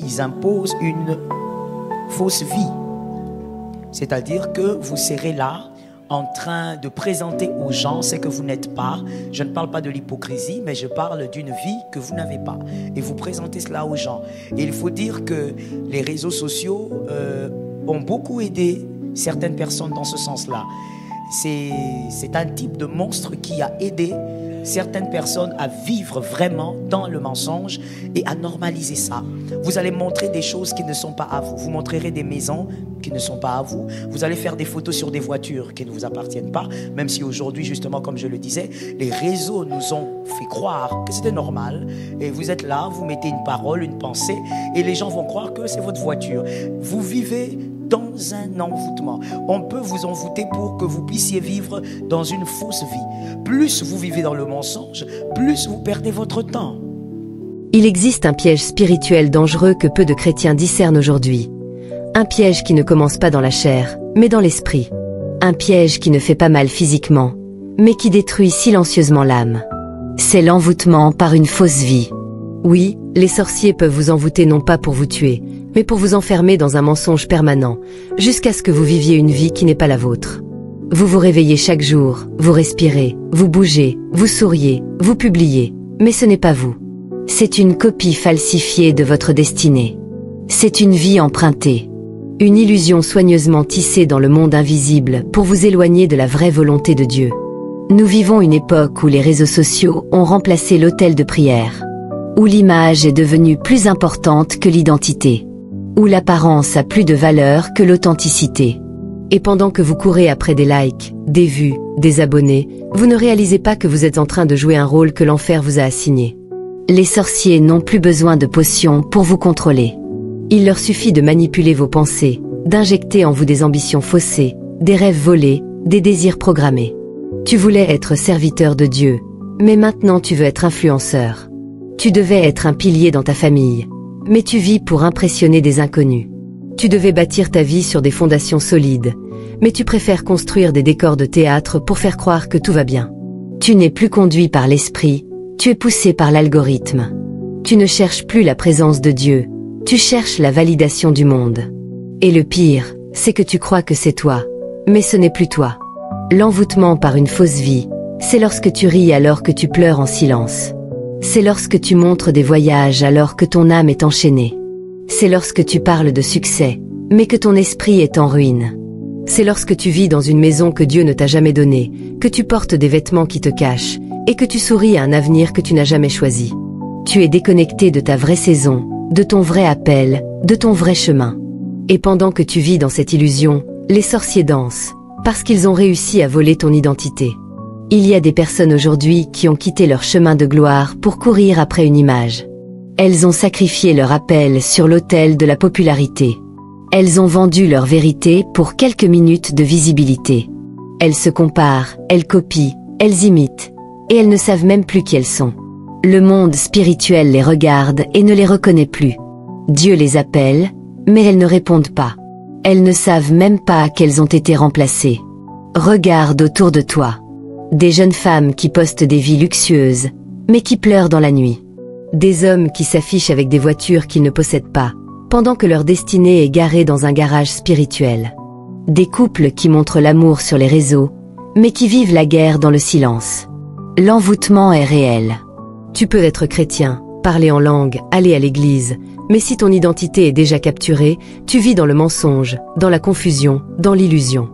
ils imposent une fausse vie. C'est-à-dire que vous serez là en train de présenter aux gens ce que vous n'êtes pas. Je ne parle pas de l'hypocrisie, mais je parle d'une vie que vous n'avez pas. Et vous présentez cela aux gens. Et il faut dire que les réseaux sociaux ont beaucoup aidé certaines personnes dans ce sens-là. C'est un type de monstre qui a aidé certaines personnes à vivre vraiment dans le mensonge et à normaliser ça. Vous allez montrer des choses qui ne sont pas à vous. Vous montrerez des maisons qui ne sont pas à vous. Vous allez faire des photos sur des voitures qui ne vous appartiennent pas, même si aujourd'hui, justement, comme je le disais, les réseaux nous ont fait croire que c'était normal. Et vous êtes là, vous mettez une parole, une pensée, et les gens vont croire que c'est votre voiture. Vous vivez dans un envoûtement. On peut vous envoûter pour que vous puissiez vivre dans une fausse vie. Plus vous vivez dans le mensonge, plus vous perdez votre temps. Il existe un piège spirituel dangereux que peu de chrétiens discernent aujourd'hui. Un piège qui ne commence pas dans la chair, mais dans l'esprit. Un piège qui ne fait pas mal physiquement, mais qui détruit silencieusement l'âme. C'est l'envoûtement par une fausse vie. Oui, les sorciers peuvent vous envoûter non pas pour vous tuer, mais pour vous enfermer dans un mensonge permanent, jusqu'à ce que vous viviez une vie qui n'est pas la vôtre. Vous vous réveillez chaque jour, vous respirez, vous bougez, vous souriez, vous publiez, mais ce n'est pas vous. C'est une copie falsifiée de votre destinée. C'est une vie empruntée. Une illusion soigneusement tissée dans le monde invisible pour vous éloigner de la vraie volonté de Dieu. Nous vivons une époque où les réseaux sociaux ont remplacé l'autel de prière, où l'image est devenue plus importante que l'identité, où l'apparence a plus de valeur que l'authenticité. Et pendant que vous courez après des likes, des vues, des abonnés, vous ne réalisez pas que vous êtes en train de jouer un rôle que l'enfer vous a assigné. Les sorciers n'ont plus besoin de potions pour vous contrôler. Il leur suffit de manipuler vos pensées, d'injecter en vous des ambitions faussées, des rêves volés, des désirs programmés. Tu voulais être serviteur de Dieu, mais maintenant tu veux être influenceur. Tu devais être un pilier dans ta famille, mais tu vis pour impressionner des inconnus. Tu devais bâtir ta vie sur des fondations solides, mais tu préfères construire des décors de théâtre pour faire croire que tout va bien. Tu n'es plus conduit par l'esprit, tu es poussé par l'algorithme. Tu ne cherches plus la présence de Dieu, tu cherches la validation du monde. Et le pire, c'est que tu crois que c'est toi, mais ce n'est plus toi. L'envoûtement par une fausse vie, c'est lorsque tu ris alors que tu pleures en silence. C'est lorsque tu montres des voyages alors que ton âme est enchaînée. C'est lorsque tu parles de succès, mais que ton esprit est en ruine. C'est lorsque tu vis dans une maison que Dieu ne t'a jamais donnée, que tu portes des vêtements qui te cachent, et que tu souris à un avenir que tu n'as jamais choisi. Tu es déconnecté de ta vraie saison, de ton vrai appel, de ton vrai chemin. Et pendant que tu vis dans cette illusion, les sorciers dansent, parce qu'ils ont réussi à voler ton identité. Il y a des personnes aujourd'hui qui ont quitté leur chemin de gloire pour courir après une image. Elles ont sacrifié leur appel sur l'autel de la popularité. Elles ont vendu leur vérité pour quelques minutes de visibilité. Elles se comparent, elles copient, elles imitent, et elles ne savent même plus qui elles sont. Le monde spirituel les regarde et ne les reconnaît plus. Dieu les appelle, mais elles ne répondent pas. Elles ne savent même pas qu'elles ont été remplacées. Regarde autour de toi. Des jeunes femmes qui postent des vies luxueuses, mais qui pleurent dans la nuit. Des hommes qui s'affichent avec des voitures qu'ils ne possèdent pas, pendant que leur destinée est garée dans un garage spirituel. Des couples qui montrent l'amour sur les réseaux, mais qui vivent la guerre dans le silence. L'envoûtement est réel. Tu peux être chrétien, parler en langue, aller à l'église, mais si ton identité est déjà capturée, tu vis dans le mensonge, dans la confusion, dans l'illusion.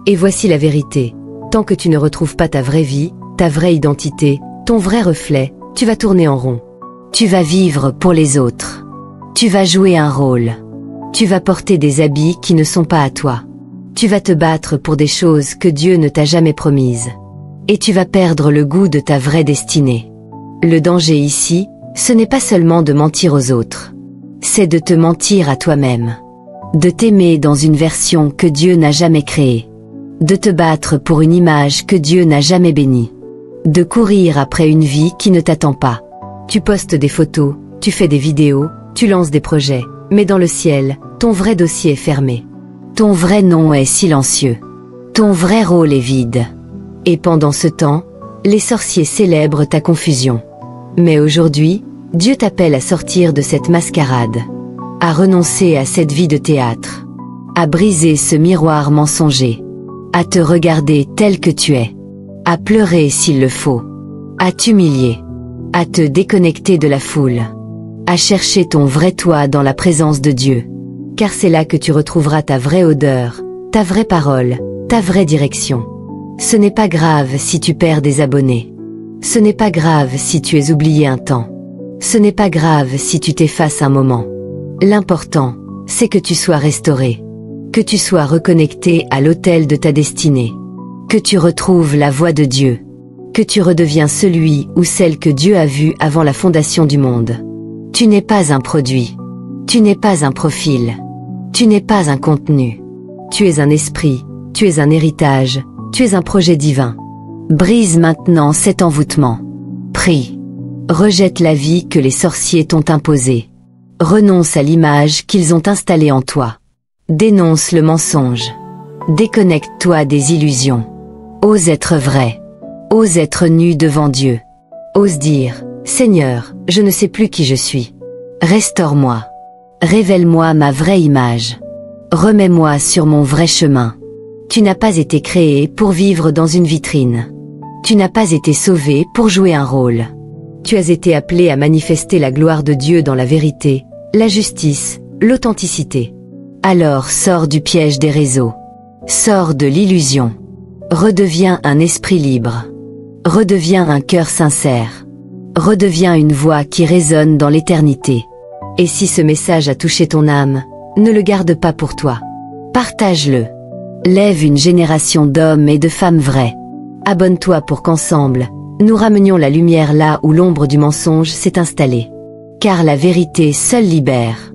Et voici la vérité. Tant que tu ne retrouves pas ta vraie vie, ta vraie identité, ton vrai reflet, tu vas tourner en rond. Tu vas vivre pour les autres. Tu vas jouer un rôle. Tu vas porter des habits qui ne sont pas à toi. Tu vas te battre pour des choses que Dieu ne t'a jamais promises. Et tu vas perdre le goût de ta vraie destinée. Le danger ici, ce n'est pas seulement de mentir aux autres. C'est de te mentir à toi-même. De t'aimer dans une version que Dieu n'a jamais créée. De te battre pour une image que Dieu n'a jamais bénie. De courir après une vie qui ne t'attend pas. Tu postes des photos, tu fais des vidéos, tu lances des projets, mais dans le ciel, ton vrai dossier est fermé. Ton vrai nom est silencieux. Ton vrai rôle est vide. Et pendant ce temps, les sorciers célèbrent ta confusion. Mais aujourd'hui, Dieu t'appelle à sortir de cette mascarade. à renoncer à cette vie de théâtre, à briser ce miroir mensonger, à te regarder tel que tu es, à pleurer s'il le faut, à t'humilier, à te déconnecter de la foule, à chercher ton vrai toi dans la présence de Dieu, car c'est là que tu retrouveras ta vraie odeur, ta vraie parole, ta vraie direction. Ce n'est pas grave si tu perds des abonnés. Ce n'est pas grave si tu es oublié un temps. Ce n'est pas grave si tu t'effaces un moment. L'important, c'est que tu sois restauré, que tu sois reconnecté à l'autel de ta destinée, que tu retrouves la voix de Dieu, que tu redeviens celui ou celle que Dieu a vu avant la fondation du monde. Tu n'es pas un produit, tu n'es pas un profil, tu n'es pas un contenu. Tu es un esprit, tu es un héritage, tu es un projet divin. Brise maintenant cet envoûtement. Prie. Rejette la vie que les sorciers t'ont imposée. Renonce à l'image qu'ils ont installée en toi. Dénonce le mensonge. Déconnecte-toi des illusions. Ose être vrai. Ose être nu devant Dieu. Ose dire, Seigneur, je ne sais plus qui je suis. Restaure-moi. Révèle-moi ma vraie image. Remets-moi sur mon vrai chemin. Tu n'as pas été créé pour vivre dans une vitrine. Tu n'as pas été sauvé pour jouer un rôle. Tu as été appelé à manifester la gloire de Dieu dans la vérité, la justice, l'authenticité. Alors sors du piège des réseaux. Sors de l'illusion. Redeviens un esprit libre. Redeviens un cœur sincère. Redeviens une voix qui résonne dans l'éternité. Et si ce message a touché ton âme, ne le garde pas pour toi. Partage-le. Lève une génération d'hommes et de femmes vrais. Abonne-toi pour qu'ensemble, nous ramenions la lumière là où l'ombre du mensonge s'est installée. Car la vérité seule libère.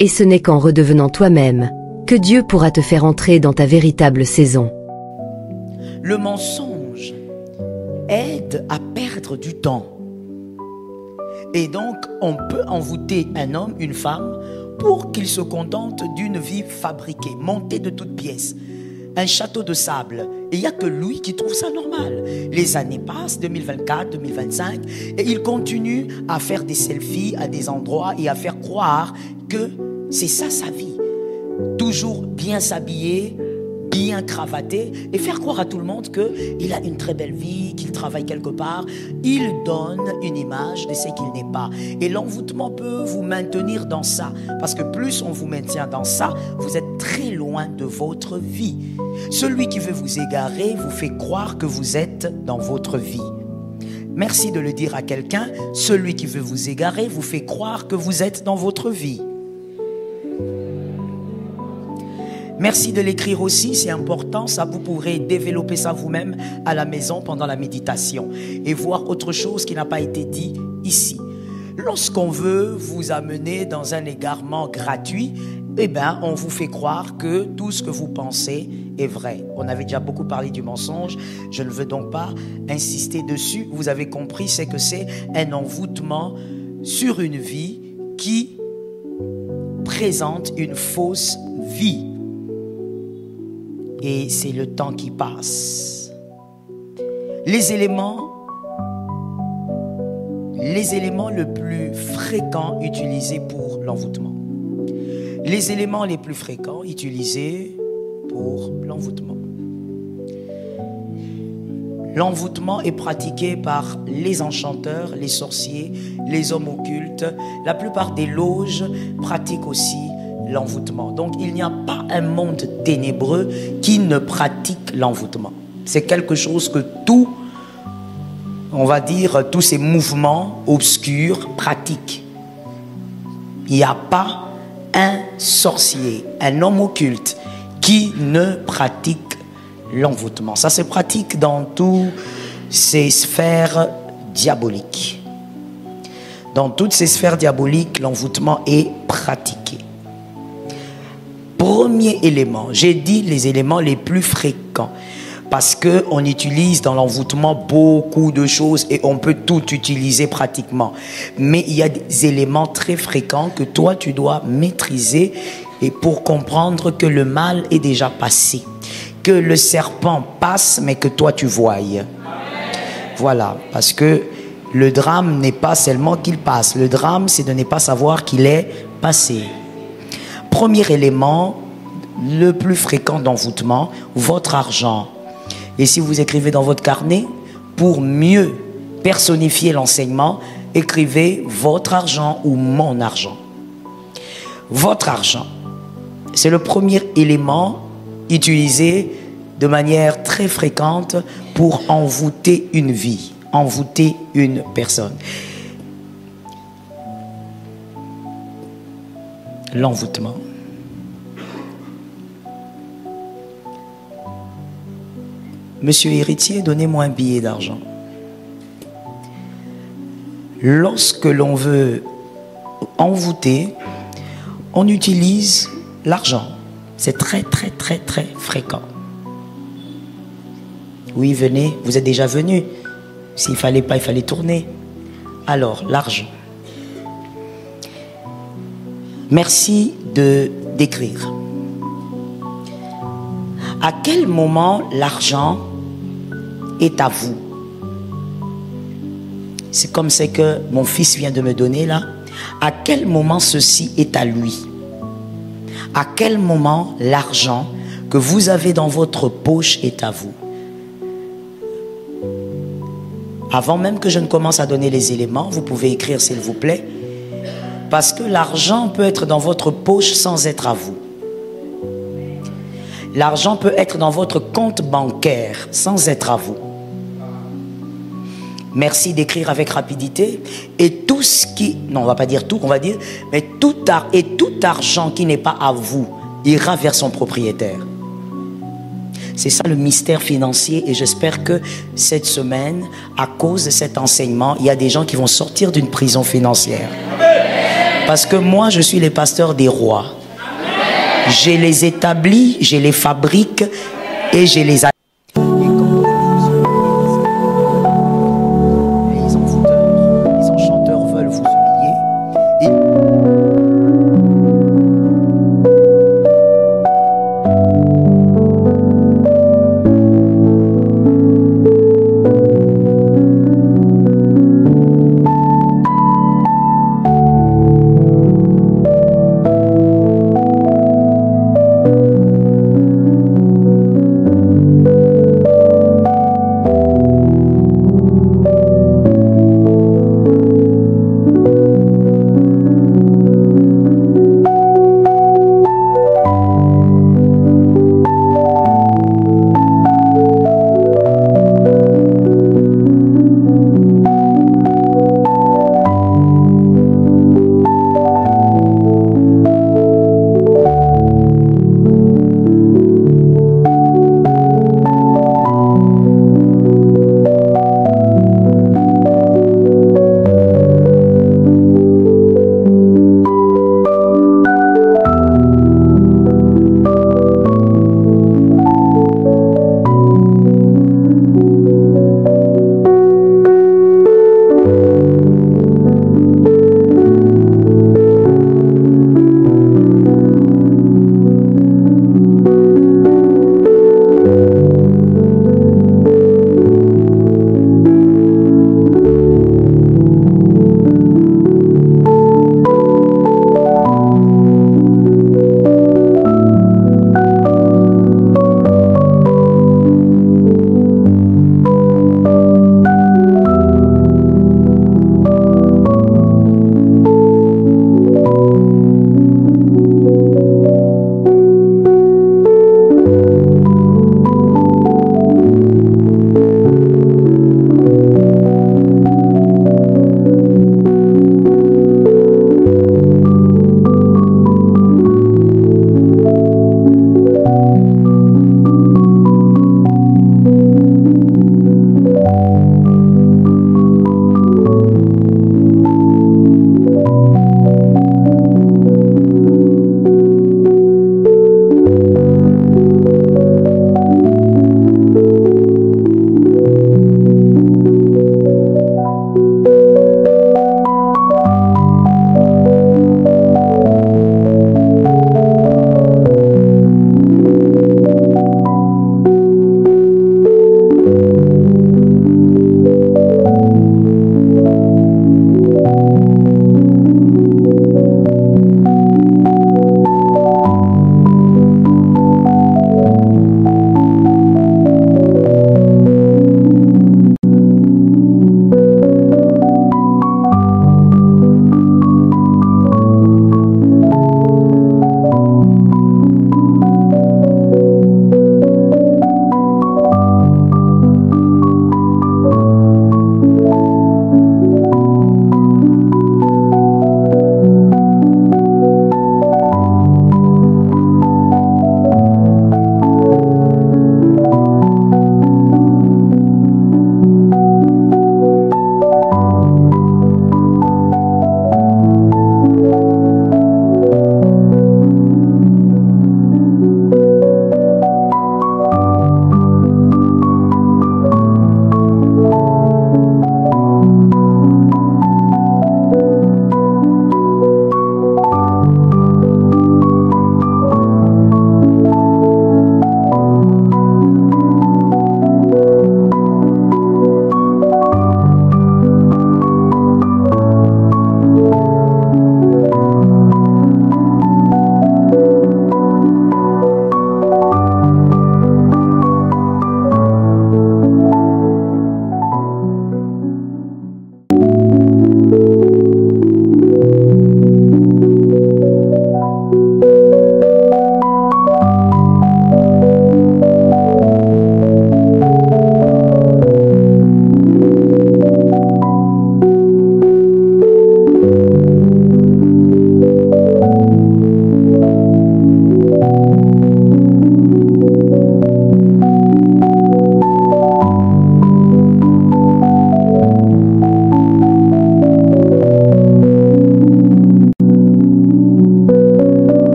Et ce n'est qu'en redevenant toi-même, que Dieu pourra te faire entrer dans ta véritable saison. Le mensonge aide à perdre du temps. Et donc, on peut envoûter un homme, une femme, pour qu'il se contente d'une vie fabriquée, montée de toutes pièces. Un château de sable. Et il n'y a que lui qui trouve ça normal. Les années passent, 2024, 2025, et il continue à faire des selfies à des endroits et à faire croire que c'est ça sa vie. Toujours bien s'habiller, bien cravaté, et faire croire à tout le monde qu'il a une très belle vie, qu'il travaille quelque part. Il donne une image de ce qu'il n'est pas. Et l'envoûtement peut vous maintenir dans ça. Parce que plus on vous maintient dans ça, vous êtes très loin de votre vie. Celui qui veut vous égarer vous fait croire que vous êtes dans votre vie. Merci de le dire à quelqu'un. Celui qui veut vous égarer vous fait croire que vous êtes dans votre vie. Merci de l'écrire aussi, c'est important, ça vous pourrez développer ça vous-même à la maison pendant la méditation et voir autre chose qui n'a pas été dit ici. Lorsqu'on veut vous amener dans un égarement gratuit, on vous fait croire que tout ce que vous pensez est vrai. On avait déjà beaucoup parlé du mensonge, je ne veux donc pas insister dessus. Vous avez compris, c'est que c'est un envoûtement sur une vie qui présente une fausse vie. Et c'est le temps qui passe. Les éléments le plus fréquents utilisés pour l'envoûtement. Les éléments les plus fréquents utilisés pour l'envoûtement. L'envoûtement est pratiqué par les enchanteurs, les sorciers, les hommes occultes. La plupart des loges pratiquent aussi l'envoûtement. Donc il n'y a pas un monde ténébreux qui ne pratique l'envoûtement. C'est quelque chose que tous ces mouvements obscurs pratiquent. Il n'y a pas un sorcier, un homme occulte qui ne pratique l'envoûtement. Ça se pratique dans toutes ces sphères diaboliques. Dans toutes ces sphères diaboliques, l'envoûtement est pratiqué. Premier élément, j'ai dit les éléments les plus fréquents parce qu'on utilise dans l'envoûtement beaucoup de choses et on peut tout utiliser pratiquement. Mais il y a des éléments très fréquents que toi tu dois maîtriser et pour comprendre que le mal est déjà passé. Que le serpent passe mais que toi tu voyes. Voilà, parce que le drame n'est pas seulement qu'il passe. Le drame c'est de ne pas savoir qu'il est passé. Premier élément, le plus fréquent d'envoûtement, votre argent. Et si vous écrivez dans votre carnet, pour mieux personnifier l'enseignement, écrivez votre argent ou mon argent. Votre argent, c'est le premier élément utilisé de manière très fréquente pour envoûter une vie, envoûter une personne. L'envoûtement. Monsieur héritier, donnez-moi un billet d'argent. Lorsque l'on veut envoûter, on utilise l'argent. C'est très fréquent. Oui, venez, vous êtes déjà venu. S'il ne fallait pas, il fallait tourner. Alors, l'argent. Merci d'écrire. À quel moment l'argent est à vous? C'est comme c'est que mon fils vient de me donner là. À quel moment ceci est à lui? À quel moment l'argent que vous avez dans votre poche est à vous? Avant même que je ne commence à donner les éléments, vous pouvez écrire s'il vous plaît. Parce que l'argent peut être dans votre poche sans être à vous. L'argent peut être dans votre compte bancaire sans être à vous. Merci d'écrire avec rapidité. Et tout ce qui... Non, on ne va pas dire tout, on va dire... Mais tout argent qui n'est pas à vous ira vers son propriétaire. C'est ça le mystère financier. Et j'espère que cette semaine, à cause de cet enseignement, il y a des gens qui vont sortir d'une prison financière. Parce que moi, je suis les pasteurs des rois. Je les établis, je les fabrique et je les